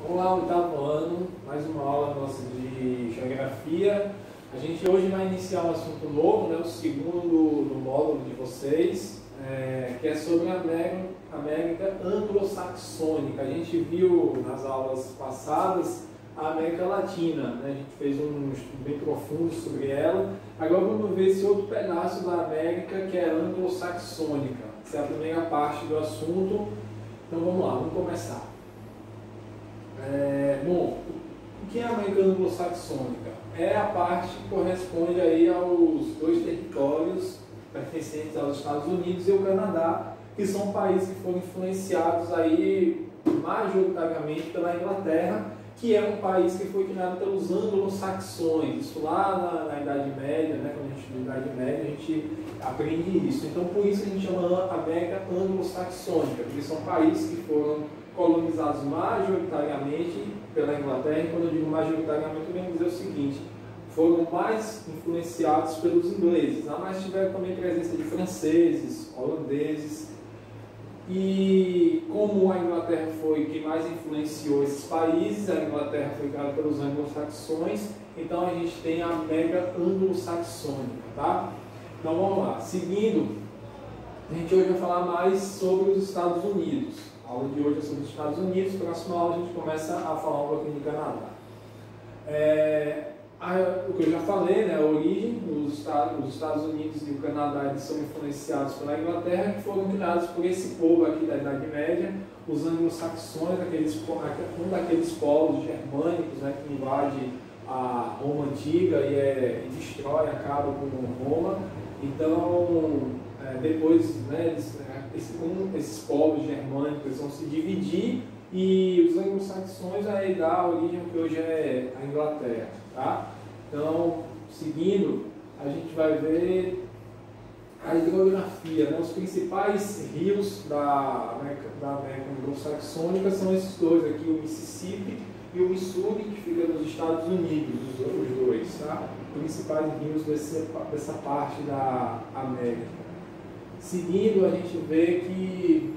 Olá, oitavo ano, mais uma aula nossa de geografia. A gente hoje vai iniciar um assunto novo, né, o segundo do módulo de vocês, que é sobre a América anglo-saxônica. A gente viu nas aulas passadas a América Latina, né? A gente fez um estudo bem profundo sobre ela. Agora vamos ver esse outro pedaço da América que é anglo-saxônica. Essa é a primeira parte do assunto. Então vamos lá, vamos começar. Bom, o que é a América anglo-saxônica? É a parte que corresponde aí aos dois territórios pertencentes aos Estados Unidos e ao Canadá, que são países que foram influenciados aí majoritariamente pela Inglaterra, que é um país que foi criado pelos anglo-saxões. Isso lá na Idade Média, né, quando a gente estuda a Idade Média, a gente aprende isso. Então, por isso que a gente chama América anglo-saxônica, porque são países que foram colonizados majoritariamente pela Inglaterra. E quando eu digo majoritariamente, eu quero dizer o seguinte: foram mais influenciados pelos ingleses, mas tiveram também presença de franceses, holandeses. E como a Inglaterra foi quem mais influenciou esses países, a Inglaterra foi criada pelos anglo-saxões, então a gente tem a América anglo-saxônica, tá? Então vamos lá, seguindo, a gente hoje vai falar mais sobre os Estados Unidos. A aula de hoje é sobre os Estados Unidos, na próxima aula a gente começa a falar um pouquinho do Canadá. O que eu já falei, né, a origem, os Estados Unidos e o Canadá, eles são influenciados pela Inglaterra, que foram criados por esse povo aqui da Idade Média, os anglo-saxões, um daqueles povos germânicos, né, que invade a Roma antiga e destrói, acaba com Roma. Então, depois, né, esses povos germânicos vão se dividir e os anglo-saxões aí dá a origem ao que hoje é a Inglaterra, tá? Então, seguindo, a gente vai ver a hidrografia, né? Os principais rios da América anglo-saxônica são esses dois aqui, o Mississippi e o Missouri, que fica nos Estados Unidos, os dois, tá? Os principais rios dessa parte da América. Seguindo, a gente vê que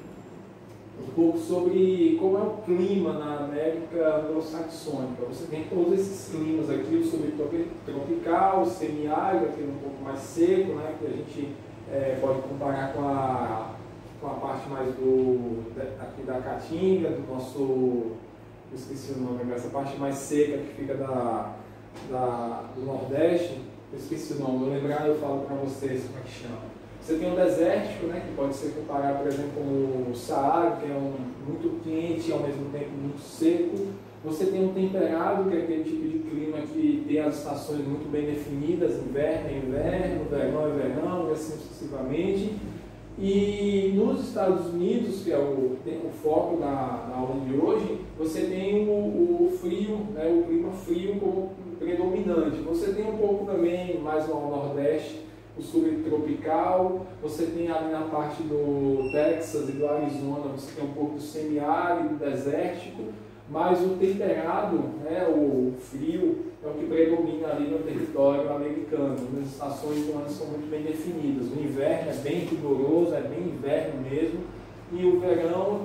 um pouco sobre como é o clima na América anglo-saxônica. Você tem todos esses climas aqui, o subtropical, o semiárido, aquele um pouco mais seco, né, que a gente pode comparar com a parte mais aqui da Caatinga, do nosso, eu esqueci o nome, essa parte mais seca que fica do Nordeste, eu esqueci o nome, vou lembrar e eu falo para vocês como é que chama. Você tem o desértico, né, que pode ser comparado, por exemplo, com o Saara, que é muito quente e ao mesmo tempo muito seco. Você tem o temperado, que é aquele tipo de clima que tem as estações muito bem definidas, inverno é inverno, verão é verão, e assim sucessivamente. E nos Estados Unidos, que é o foco da aula de hoje, você tem o frio, né, o clima frio como predominante. Você tem um pouco também mais ao nordeste, o subtropical, você tem ali na parte do Texas e do Arizona, você tem um pouco do semiárido, desértico, mas o temperado, né, o frio, é o que predomina ali no território americano. As estações do ano são muito bem definidas. O inverno é bem rigoroso, é bem inverno mesmo, e o verão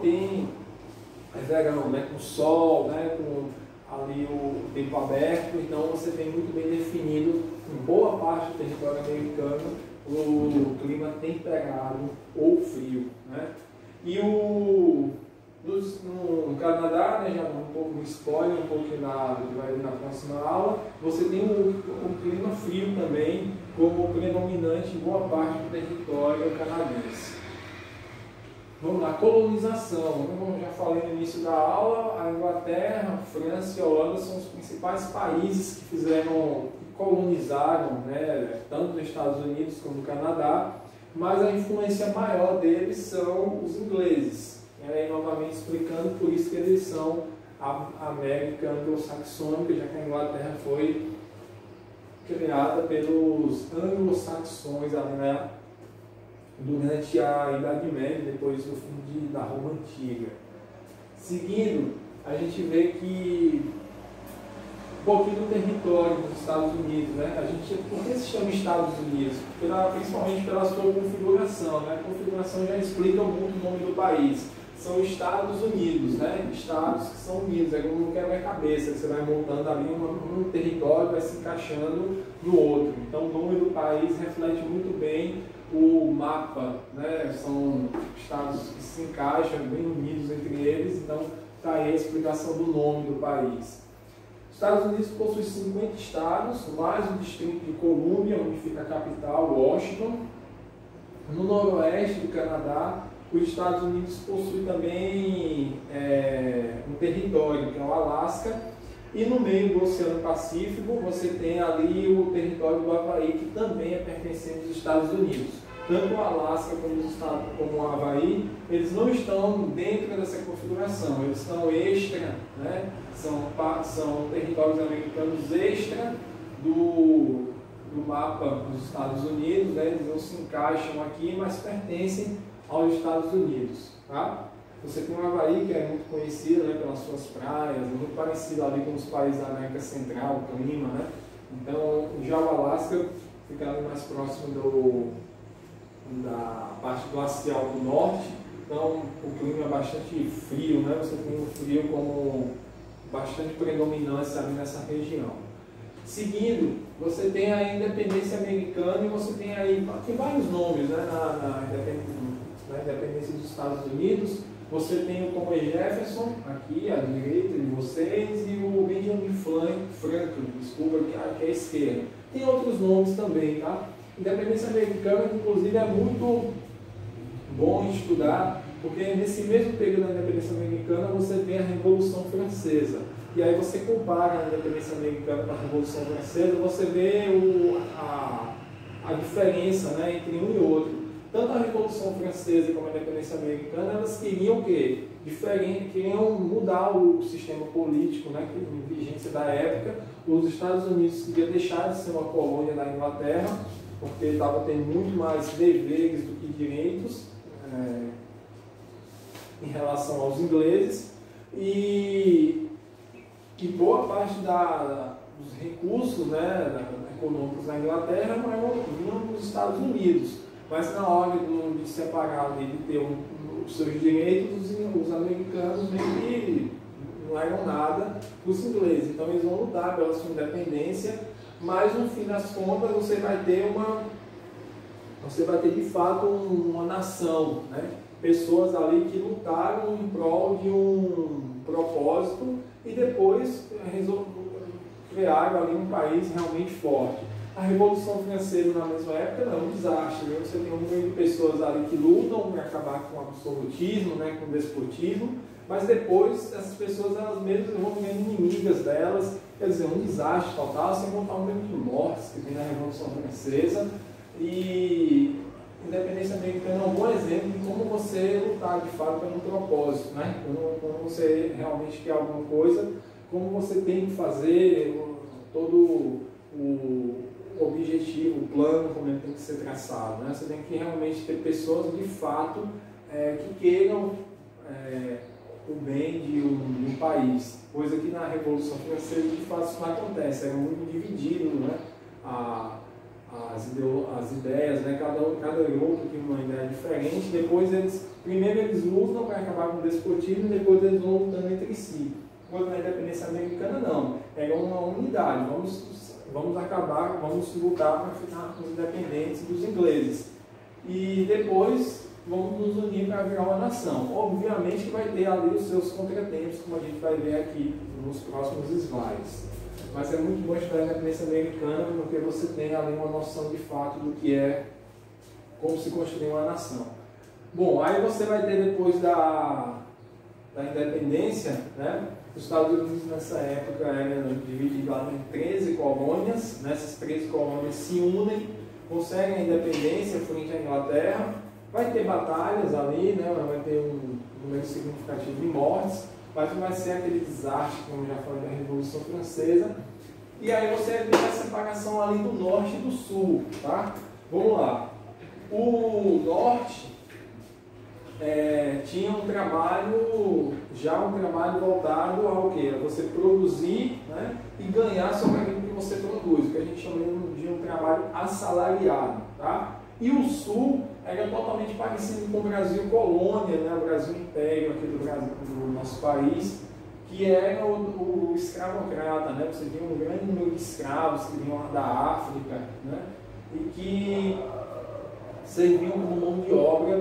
é verão, né, com sol, né, com ali o tempo aberto. Então você tem muito bem definido em boa parte do território americano o clima temperado ou frio, né? E no Canadá, né, já um pouco no spoiler, um pouco do que vai vir na próxima aula, você tem o clima frio também como predominante em boa parte do território canadense. Vamos lá, colonização. Como eu já falei no início da aula, a Inglaterra, a França e a Holanda são os principais países que colonizaram, né, tanto nos Estados Unidos como no Canadá, mas a influência maior deles são os ingleses. E aí, novamente explicando, por isso que eles são a América anglo-saxônica, já que a Inglaterra foi criada pelos anglo-saxões ali, né, durante a Idade Média, depois do fim da Roma Antiga. Seguindo, a gente vê que um pouquinho do território dos Estados Unidos, né? Por que se chama Estados Unidos? Principalmente pela sua configuração, né? A configuração já explica muito o nome do país. são Estados Unidos, né? Estados que são unidos, é como um quebra-cabeça, você vai montando ali um território, vai se encaixando no outro. Então o nome do país reflete muito bem o mapa, né? São estados que se encaixam, bem unidos entre eles, então está aí a explicação do nome do país. Os Estados Unidos possui 50 estados, mais o Distrito de Colômbia, onde fica a capital, Washington. No noroeste do Canadá, os Estados Unidos possuem também um território, que é o Alasca, e no meio do Oceano Pacífico você tem ali o território do Havaí, que também é pertencente aos Estados Unidos. Tanto o Alasca como o Havaí, eles não estão dentro dessa configuração, eles estão extra, né? São territórios americanos extra do mapa dos Estados Unidos, né? Eles não se encaixam aqui, mas pertencem aos Estados Unidos. Tá? Você tem o Havaí, que é muito conhecido, né, pelas suas praias, é muito parecido ali com os países da América Central, o clima, né? Então, já o Alasca fica ali mais próximo da parte glacial do norte, então o clima é bastante frio, né? Você tem o frio como bastante predominância ali nessa região. Seguindo, você tem a independência americana e você tem aí tem vários nomes, né, na independência dos Estados Unidos. Você tem o Thomas Jefferson, aqui à direita de vocês, e o Benjamin Franklin, desculpa, que é à esquerda. Tem outros nomes também, tá? Independência americana, inclusive, é muito bom estudar, porque nesse mesmo período da independência americana você tem a Revolução Francesa. E aí você compara a independência americana com a Revolução Francesa, você vê a diferença, né, entre um e outro. Tanto a Revolução Francesa como a independência americana, elas queriam o quê? Queriam mudar o sistema político, né, em vigência da época. Os Estados Unidos queriam deixar de ser uma colônia da Inglaterra, porque estava tendo muito mais deveres do que direitos em relação aos ingleses. E boa parte dos recursos, né, econômicos da Inglaterra vinham dos Estados Unidos. Mas na hora de separar, de ter os seus direitos, os americanos meio que não eram nada os ingleses. Então eles vão lutar pela sua independência, mas no fim das contas você vai ter de fato uma nação, né? Pessoas ali que lutaram em prol de um propósito e depois criaram ali um país realmente forte. A Revolução Francesa, na mesma época, não, um desastre. Né? Você tem um número de pessoas ali que lutam para acabar com o absolutismo, né, com o despotismo, mas depois essas pessoas elas mesmas vão ficando inimigas delas, quer dizer, um desastre total, sem contar o número de mortes que tem na Revolução Francesa. E a independência americana é um bom exemplo de como você lutar de fato pelo propósito, né? Quando você realmente quer alguma coisa, como você tem que fazer todo o objetivo, o plano, como ele tem que ser traçado, né? Você tem que realmente ter pessoas de fato que queiram o bem de um país, coisa que na Revolução Francesa de fato isso não acontece, era muito dividido, né? As ideias, né? Cada grupo tinha uma ideia diferente, primeiro eles lutam para acabar com o despotismo e depois eles vão lutando entre si. Enquanto na independência americana não, era uma unidade, vamos lutar para ficar com os independentes dos ingleses. E depois vamos nos unir para virar uma nação. Obviamente que vai ter ali os seus contratempos, como a gente vai ver aqui nos próximos slides. Mas é muito bom estudar a independência americana, porque você tem ali uma noção de fato do que é, como se construir uma nação. Bom, aí você vai ter depois da independência, né? Os Estados Unidos nessa época eram divididos em 13 colônias, nessas 13 colônias se unem, conseguem a independência frente à Inglaterra, vai ter batalhas ali, né? Vai ter um número significativo de mortes, mas não vai ser aquele desastre, como já falei, da Revolução Francesa. E aí você tem a separação ali do norte e do sul, tá? Vamos lá. O norte tinha um trabalho voltado ao quê? A você produzir, né, e ganhar sobre aquilo que você produz, que a gente chama de um trabalho assalariado, tá? E o sul era totalmente parecido com o Brasil colônia, né, o Brasil império aqui do Brasil, do nosso país, que era o escravocrata, né? Você tinha um grande número de escravos que vinham da África, né? E que serviam como mão de obra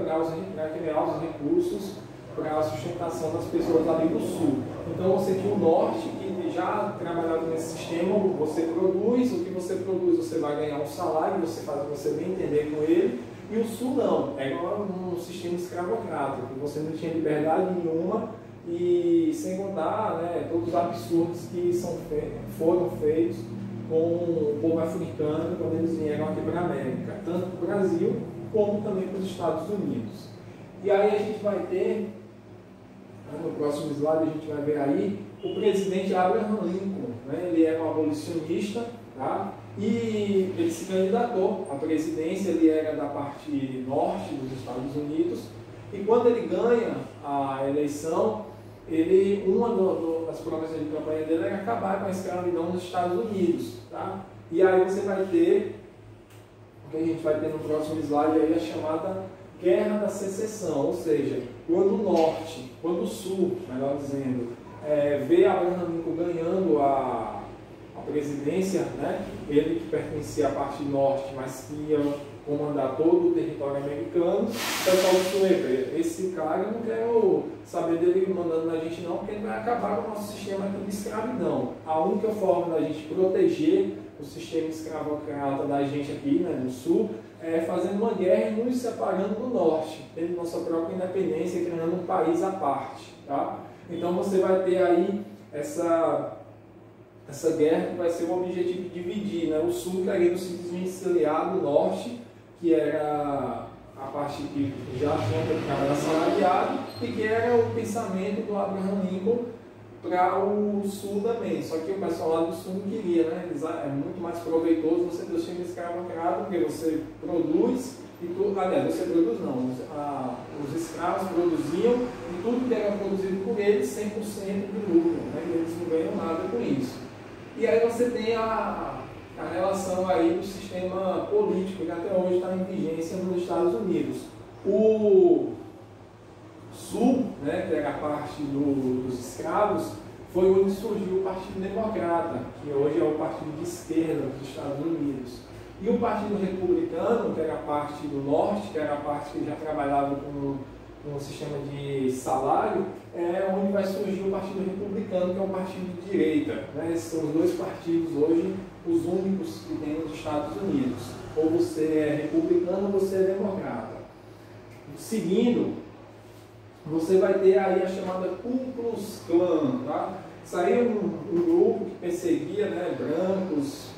para criar os recursos para a sustentação das pessoas ali do sul. Então você tinha o norte, que já trabalhava nesse sistema, você produz, o que você produz você vai ganhar um salário, você vai entender com ele, e o sul não, era um sistema escravocrata, que você não tinha liberdade nenhuma, e sem contar, né, todos os absurdos que foram feitos com o povo africano quando eles vieram aqui para a América, tanto para o Brasil como também para os Estados Unidos. E aí a gente vai ter, no próximo slide a gente vai ver aí, o presidente Abraham Lincoln, né? Ele era um abolicionista, tá? E ele se candidatou à presidência, ele era da parte norte dos Estados Unidos, e quando ele ganha a eleição, uma das promessas de campanha dele era acabar com a escravidão nos Estados Unidos, tá? E aí você vai ter, o que a gente vai ter no próximo slide aí, a chamada Guerra da Secessão, ou seja, quando o sul, melhor dizendo, vê Abraham Lincoln ganhando a presidência, né? Ele que pertencia à parte norte, mas que ia comandar todo o território americano, o pessoal do sul, esse cara, eu não quero saber dele mandando na gente não, porque ele vai acabar com o nosso sistema aqui de escravidão. A única forma da gente proteger o sistema escravocrata da gente aqui, né, no sul, é fazendo uma guerra e nos separando do norte, tendo nossa própria independência e criando um país à parte, tá? Então você vai ter aí essa guerra que vai ser o objetivo de dividir, né? O sul querendo simplesmente se aliar do norte, que era a parte que já tinha assalariado, e que era o pensamento do Abraham Lincoln para o sul também. Só que o pessoal lá do sul não queria, né? É muito mais proveitoso você ter o sistema escravocrata, porque você produz, aliás, você produz não, os escravos produziam e tudo que era produzido por eles, 100% de lucro, né? E eles não ganham nada com isso. E aí você tem a relação aí do sistema político, que até hoje está em vigência nos Estados Unidos. O sul, né, que era a parte dos escravos, foi onde surgiu o Partido Democrata, que hoje é o partido de esquerda dos Estados Unidos. E o Partido Republicano, que era a parte do norte, que era a parte que já trabalhava com um sistema de salário, é onde vai surgir o Partido Republicano, que é um partido de direita, né? Esses são os dois partidos hoje, os únicos que tem nos Estados Unidos. Ou você é republicano ou você é democrata. Seguindo, você vai ter aí a chamada Ku Klux Klan, tá? Isso aí é um grupo que perseguia, né, brancos,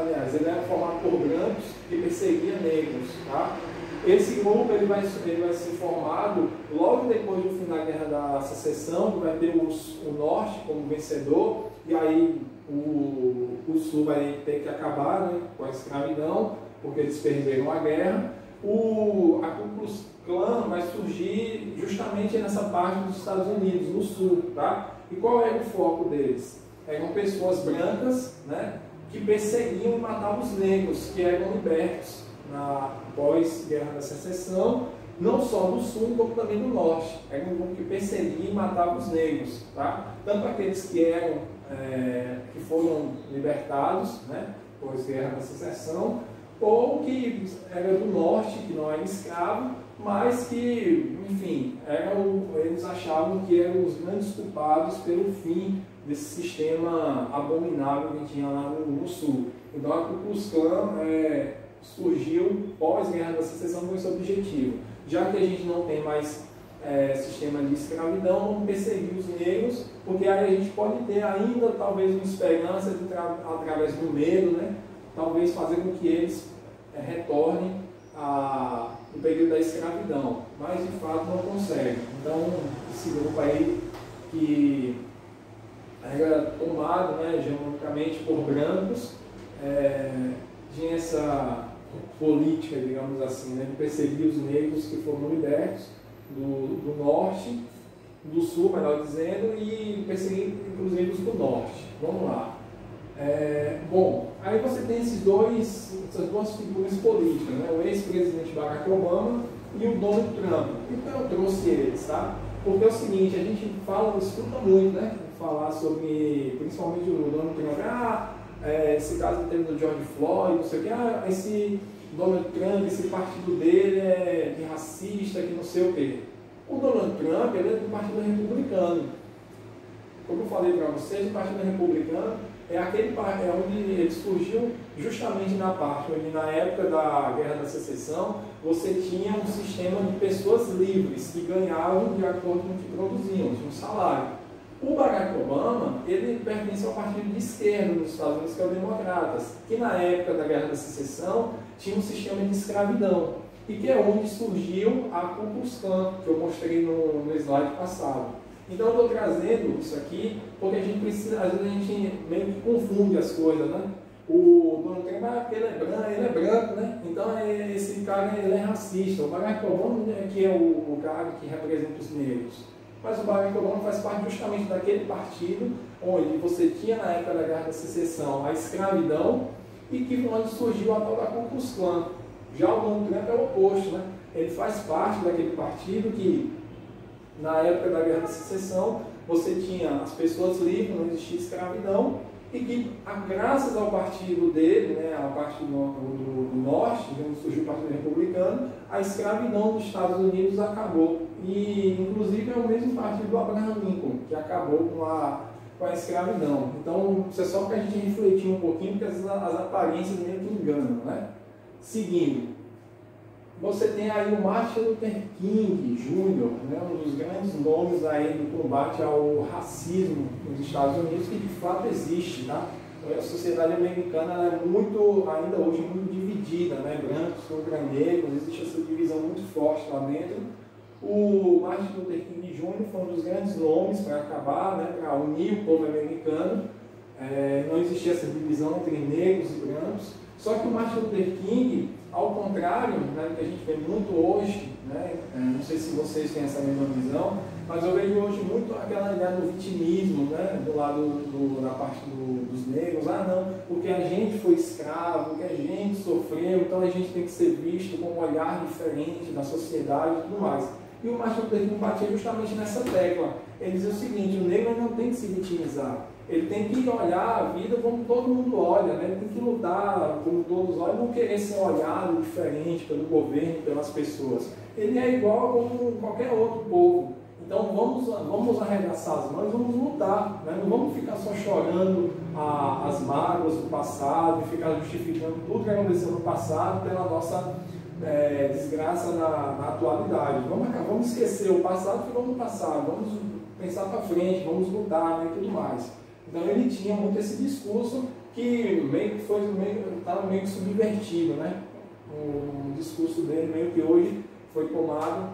aliás, ele era formado por brancos que perseguia negros, tá? Esse grupo ele vai ser formado logo depois do fim da Guerra da Secessão, que vai ter o Norte como vencedor, e aí o Sul vai ter que acabar, né, com a escravidão, porque eles perderam a guerra. A Ku Klux Klan vai surgir justamente nessa parte dos Estados Unidos, no Sul, tá? E qual era o foco deles? Eram pessoas brancas, né, que perseguiam e matavam os negros, que eram libertos na pós-Guerra da Secessão, não só do Sul, como também do Norte. Era um grupo que perseguia e matava os negros, tá? Tanto aqueles que foram libertados, né, pós-Guerra da Secessão, ou que era do Norte, que não era escravo, mas que, enfim, eles achavam que eram os grandes culpados pelo fim desse sistema abominável que tinha lá no Sul. Então a Ku Klux Klan surgiu pós-Guerra da Secessão com esse objetivo. Já que a gente não tem mais sistema de escravidão, vamos perseguir os negros, porque aí a gente pode ter ainda talvez uma esperança de, através do medo, né, talvez fazer com que eles retornem no período da escravidão, mas de fato não conseguem. Então esse grupo aí que era tomado, né, hegemonicamente por brancos, tinha essa política, digamos assim, né, de perseguir os negros que foram libertos do norte, do sul, melhor dizendo, e perseguir inclusive os do norte. Vamos lá. Bom, Aí você tem essas duas figuras políticas, né? O ex-presidente Barack Obama e o Donald Trump. Então eu trouxe eles, tá? Porque é o seguinte, a gente escuta muito, né? Falar sobre, principalmente o Donald Trump, esse caso do George Floyd, não sei o que, esse Donald Trump, esse partido dele é de racista, que não sei o que. O Donald Trump, ele é do Partido Republicano. Como eu falei para vocês, o Partido Republicano é onde ele surgiu justamente na parte onde, na época da Guerra da Secessão, você tinha um sistema de pessoas livres que ganhavam de acordo com o que produziam, tinha um salário. O Barack Obama, ele pertence ao partido de esquerda nos Estados Unidos, que é o Democratas, que na época da Guerra da Secessão tinha um sistema de escravidão, e que é onde surgiu a Ku Klux Klan, que eu mostrei no slide passado. Então eu estou trazendo isso aqui porque a gente precisa, às vezes a gente meio que confunde as coisas, né? O Donald Trump, porque ele é branco, né? Então esse cara ele é racista. O Barack Obama que é o cara que representa os negros. Mas o Barack Obama faz parte justamente daquele partido onde você tinha na época da Guerra da Secessão a escravidão e que onde surgiu a tal da Ku Klux Klan. Já o Donald Trump é o oposto, né? Ele faz parte daquele partido que na época da Guerra da Secessão, você tinha as pessoas livres, não existia escravidão, e que, graças ao partido dele, né, ao partido do Norte, onde surgiu o Partido Republicano, a escravidão dos Estados Unidos acabou. E, inclusive, é o mesmo partido do Abraham Lincoln, que acabou com a escravidão. Então, isso é só para a gente refletir um pouquinho, porque as aparências meio que enganam, né? Seguindo. Você tem aí o Martin Luther King Jr., né, um dos grandes nomes aí do combate ao racismo nos Estados Unidos, que de fato existe, tá? A sociedade americana ela é muito, ainda hoje, muito dividida, né? Brancos contra negros, existe essa divisão muito forte lá dentro. O Martin Luther King Jr. foi um dos grandes nomes para acabar, né, para unir o povo americano. Não existia essa divisão entre negros e brancos. Só que o Martin Luther King, ao contrário, né, do que a gente vê muito hoje, né, não sei se vocês têm essa mesma visão, mas eu vejo hoje muito aquela ideia do vitimismo, né, do lado da parte dos negros. Não, porque a gente foi escravo, porque a gente sofreu, então a gente tem que ser visto com um olhar diferente da sociedade e tudo mais. E o Martin Luther King batia justamente nessa tecla. Ele dizia o seguinte: o negro não tem que se vitimizar. Ele tem que olhar a vida como todo mundo olha, né? Ele tem que lutar como todos olham, não querer ser olhado diferente pelo governo, pelas pessoas. Ele é igual como qualquer outro povo. Então vamos arregaçar as mãos, vamos lutar, né? Não vamos ficar só chorando as mágoas do passado e ficar justificando tudo que aconteceu no passado pela nossa desgraça na atualidade. Vamos esquecer o passado, ficou no passado, vamos pensar para frente, vamos lutar, né, e tudo mais. Então ele tinha muito esse discurso que estava meio que subvertido, né? O discurso dele meio que hoje foi tomado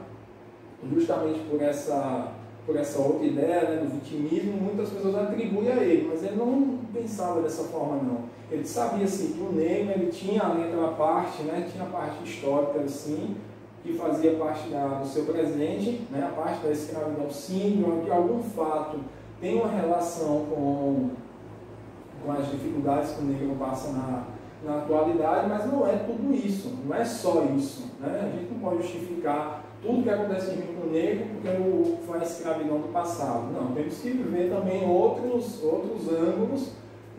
justamente por essa outra ideia, né, do vitimismo. Muitas pessoas atribuem a ele, mas ele não pensava dessa forma não. Ele sabia assim, que o negro ele tinha a letra parte, né, tinha a parte histórica assim, que fazia parte do seu presente, né, a parte da escravidão sim, que algum fato tem uma relação com as dificuldades que o negro passa na atualidade, mas não é tudo isso, não é só isso, né? A gente não pode justificar tudo que acontece com o negro porque foi a escravidão do passado. Não, temos que ver também outros ângulos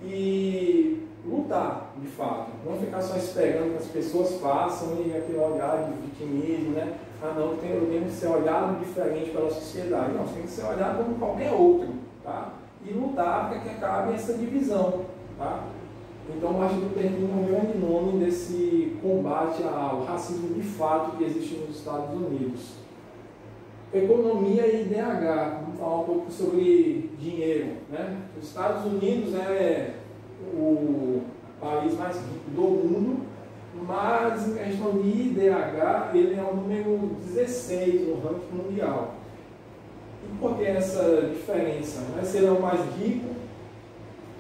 e lutar, de fato. Não ficar só esperando que as pessoas façam e aquele olhar de vitimismo, né? Não, eu tenho que ser olhado diferente pela sociedade. Não, você tem que ser olhado como qualquer outro, tá? E lutar para que acabe essa divisão, tá? Então, eu acho que tem um grande nome desse combate ao racismo de fato que existe nos Estados Unidos. Economia e IDH. Vamos falar um pouco sobre dinheiro, né? Os Estados Unidos é o país mais rico do mundo, mas em questão de IDH, ele é o número 16 no ranking mundial. E por que essa diferença? Se ele é o mais rico,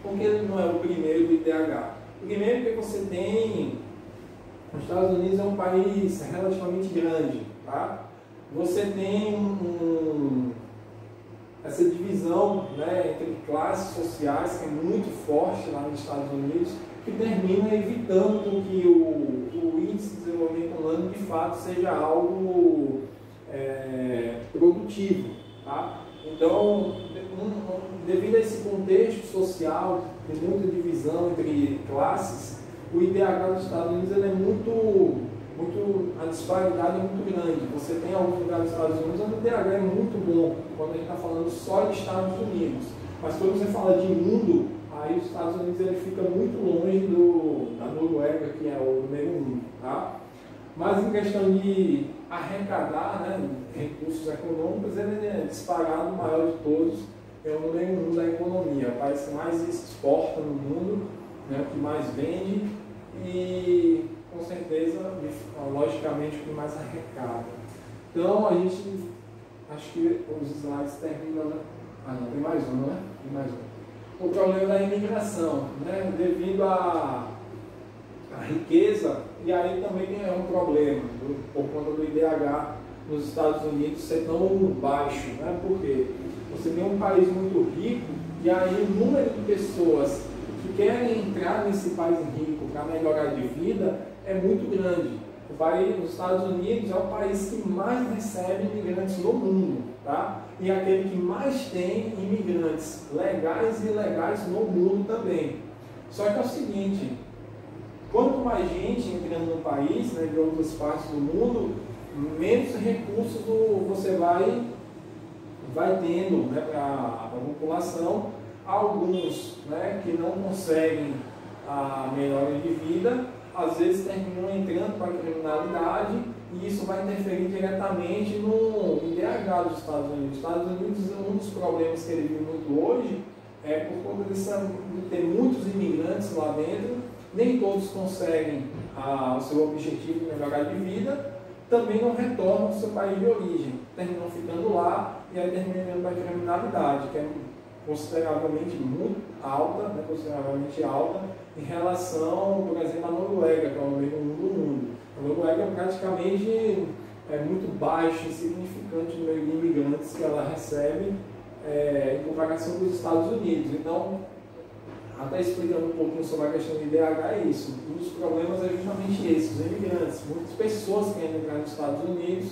porque ele não é o primeiro do IDH? Primeiro porque você tem... Os Estados Unidos é um país relativamente grande, tá? Você tem essa divisão, né, entre classes sociais que é muito forte lá nos Estados Unidos, que termina evitando que o índice de desenvolvimento humano de fato seja algo produtivo. Tá? Então, devido a esse contexto social, de muita divisão entre classes, o IDH dos Estados Unidos ele é a disparidade é muito grande. Você tem alguns lugares dos Estados Unidos onde o IDH é muito bom, quando a gente está falando só de Estados Unidos. Mas quando você fala de mundo, aí os Estados Unidos ele fica muito longe da Noruega, que é o número 1. Tá? Mas em questão de arrecadar, né, recursos econômicos, ele é disparado, o maior de todos, é o número 1 da economia, o país que mais exporta no mundo, né, o que mais vende e, com certeza, logicamente, o que mais arrecada. Então, a gente, acho que os slides terminam, né? Ah, não, tem mais um, né? Tem mais um. O problema da imigração, né, devido à riqueza, e aí também tem um problema, por conta do IDH nos Estados Unidos ser tão baixo, né? Porque você tem um país muito rico e aí o número de pessoas que querem entrar nesse país rico para melhorar de vida é muito grande. O país, os Estados Unidos é o país que mais recebe imigrantes no mundo, tá? E é aquele que mais tem imigrantes legais e ilegais no mundo também. Só que é o seguinte, quanto mais gente entrando no país, né, de outras partes do mundo, menos recursos você vai tendo, né, para a população. Alguns, né, que não conseguem a melhora de vida, às vezes terminam entrando para a criminalidade e isso vai interferir diretamente no IDH dos Estados Unidos. Os Estados Unidos, um dos problemas que ele vive muito hoje é por conta de ter muitos imigrantes lá dentro, nem todos conseguem o seu objetivo de melhorar de vida, também não retornam ao seu país de origem, terminam ficando lá e aí terminam para a criminalidade, que é consideravelmente muito alta, né, consideravelmente alta em relação, por exemplo, à Noruega, que é o número 1 do mundo. A Noruega praticamente é muito baixo, insignificante o número de imigrantes que ela recebe em comparação com os Estados Unidos. Então, até explicando um pouquinho sobre a questão do IDH, é isso. Um dos problemas é justamente esse, os imigrantes. Muitas pessoas querem entrar nos Estados Unidos,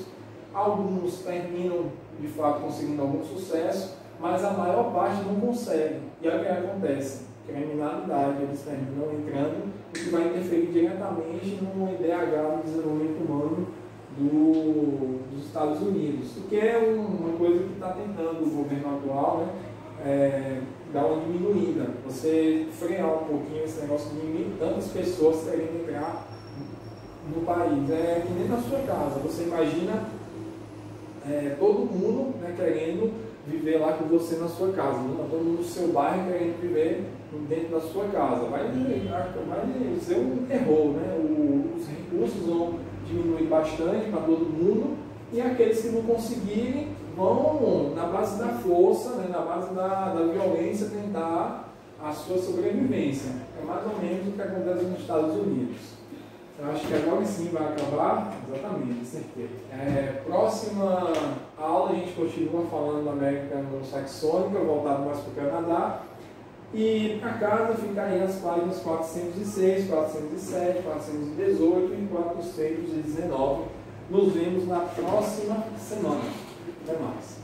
alguns terminam, de fato, conseguindo algum sucesso, mas a maior parte não consegue. E aí o que acontece? Criminalidade, eles terminam entrando, o que vai interferir diretamente no IDH, no desenvolvimento humano dos Estados Unidos. O que é uma coisa que está tentando o governo atual, né, dar uma diminuída. Você frear um pouquinho esse negócio de tantas pessoas querendo entrar no país. É que nem na sua casa. Você imagina todo mundo, né, querendo viver lá com você na sua casa, todo mundo do seu bairro querendo viver dentro da sua casa. Vai ser um terror, né? Os recursos vão diminuir bastante para todo mundo e aqueles que não conseguirem vão, na base da força, né, na base da violência, tentar a sua sobrevivência. É mais ou menos o que acontece nos Estados Unidos. Eu acho que agora sim vai acabar, exatamente, certeza. Próxima aula a gente continua falando da América anglo-saxônica, voltado mais para o Canadá. E para casa fica aí as páginas 406, 407, 418 e 419. Nos vemos na próxima semana. Até mais.